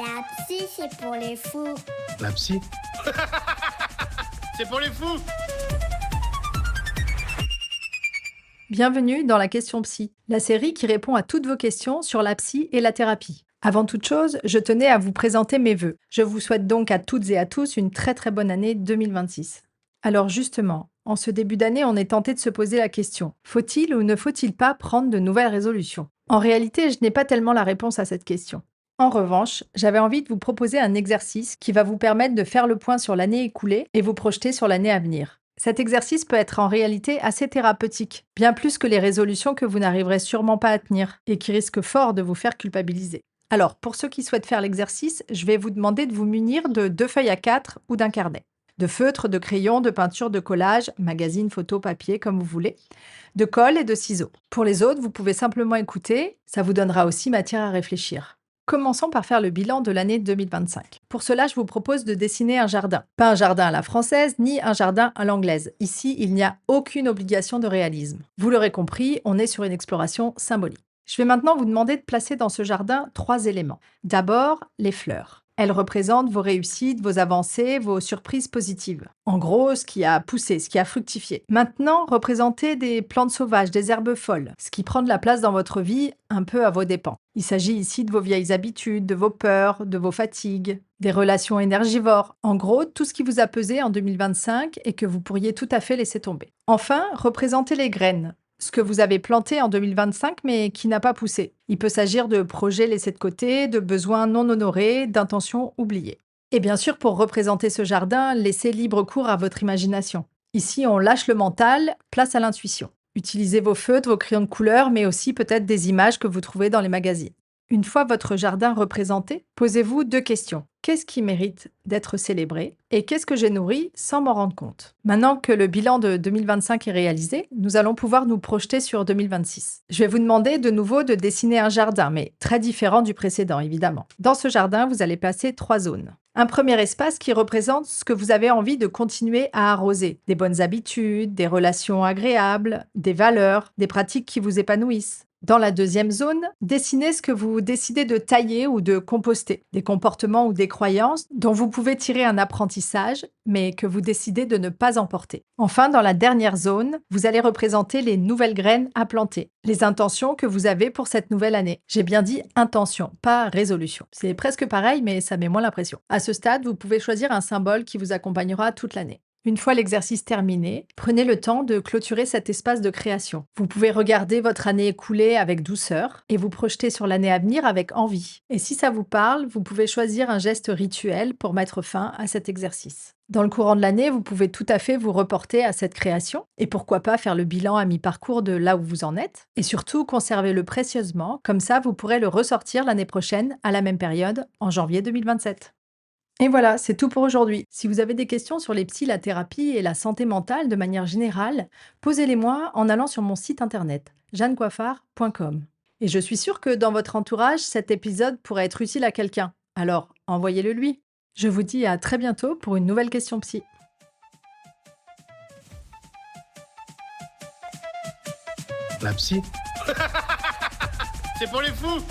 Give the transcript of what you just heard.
La psy, c'est pour les fous. La psy C'est pour les fous! Bienvenue dans la question psy, la série qui répond à toutes vos questions sur la psy et la thérapie. Avant toute chose, je tenais à vous présenter mes vœux. Je vous souhaite donc à toutes et à tous une très très bonne année 2026. Alors justement, en ce début d'année, on est tenté de se poser la question, faut-il ou ne faut-il pas prendre de nouvelles résolutions? En réalité, je n'ai pas tellement la réponse à cette question. En revanche, j'avais envie de vous proposer un exercice qui va vous permettre de faire le point sur l'année écoulée et vous projeter sur l'année à venir. Cet exercice peut être en réalité assez thérapeutique, bien plus que les résolutions que vous n'arriverez sûrement pas à tenir et qui risquent fort de vous faire culpabiliser. Alors, pour ceux qui souhaitent faire l'exercice, je vais vous demander de vous munir de 2 feuilles A4 ou d'un carnet. De feutres, de crayons, de peinture, de collage, magazine, photo, papier, comme vous voulez, de colle et de ciseaux. Pour les autres, vous pouvez simplement écouter, ça vous donnera aussi matière à réfléchir. Commençons par faire le bilan de l'année 2025. Pour cela, je vous propose de dessiner un jardin. Pas un jardin à la française, ni un jardin à l'anglaise. Ici, il n'y a aucune obligation de réalisme. Vous l'aurez compris, on est sur une exploration symbolique. Je vais maintenant vous demander de placer dans ce jardin 3 éléments. D'abord, les fleurs. Elles représentent vos réussites, vos avancées, vos surprises positives. En gros, ce qui a poussé, ce qui a fructifié. Maintenant, représentez des plantes sauvages, des herbes folles, ce qui prend de la place dans votre vie un peu à vos dépens. Il s'agit ici de vos vieilles habitudes, de vos peurs, de vos fatigues, des relations énergivores. En gros, tout ce qui vous a pesé en 2025 et que vous pourriez tout à fait laisser tomber. Enfin, représentez les graines. Ce que vous avez planté en 2025 mais qui n'a pas poussé. Il peut s'agir de projets laissés de côté, de besoins non honorés, d'intentions oubliées. Et bien sûr, pour représenter ce jardin, laissez libre cours à votre imagination. Ici, on lâche le mental, place à l'intuition. Utilisez vos feutres, vos crayons de couleur, mais aussi peut-être des images que vous trouvez dans les magazines. Une fois votre jardin représenté, posez-vous 2 questions. Qu'est-ce qui mérite d'être célébré et qu'est-ce que j'ai nourri sans m'en rendre compte? Maintenant que le bilan de 2025 est réalisé, nous allons pouvoir nous projeter sur 2026. Je vais vous demander de nouveau de dessiner un jardin, mais très différent du précédent, évidemment. Dans ce jardin, vous allez placer 3 zones. Un premier espace qui représente ce que vous avez envie de continuer à arroser. Des bonnes habitudes, des relations agréables, des valeurs, des pratiques qui vous épanouissent. Dans la deuxième zone, dessinez ce que vous décidez de tailler ou de composter, des comportements ou des croyances dont vous pouvez tirer un apprentissage, mais que vous décidez de ne pas emporter. Enfin, dans la dernière zone, vous allez représenter les nouvelles graines à planter, les intentions que vous avez pour cette nouvelle année. J'ai bien dit intention, pas résolution. C'est presque pareil, mais ça met moins la pression. À ce stade, vous pouvez choisir un symbole qui vous accompagnera toute l'année. Une fois l'exercice terminé, prenez le temps de clôturer cet espace de création. Vous pouvez regarder votre année écoulée avec douceur et vous projeter sur l'année à venir avec envie. Et si ça vous parle, vous pouvez choisir un geste rituel pour mettre fin à cet exercice. Dans le courant de l'année, vous pouvez tout à fait vous reporter à cette création et pourquoi pas faire le bilan à mi-parcours de là où vous en êtes. Et surtout, conservez-le précieusement, comme ça vous pourrez le ressortir l'année prochaine à la même période, en janvier 2027. Et voilà, c'est tout pour aujourd'hui. Si vous avez des questions sur les psys, la thérapie et la santé mentale de manière générale, posez-les-moi en allant sur mon site internet, jeannecoiffard.com. Et je suis sûre que dans votre entourage, cet épisode pourrait être utile à quelqu'un. Alors, envoyez-le lui. Je vous dis à très bientôt pour une nouvelle question psy. La psy C'est pour les fous!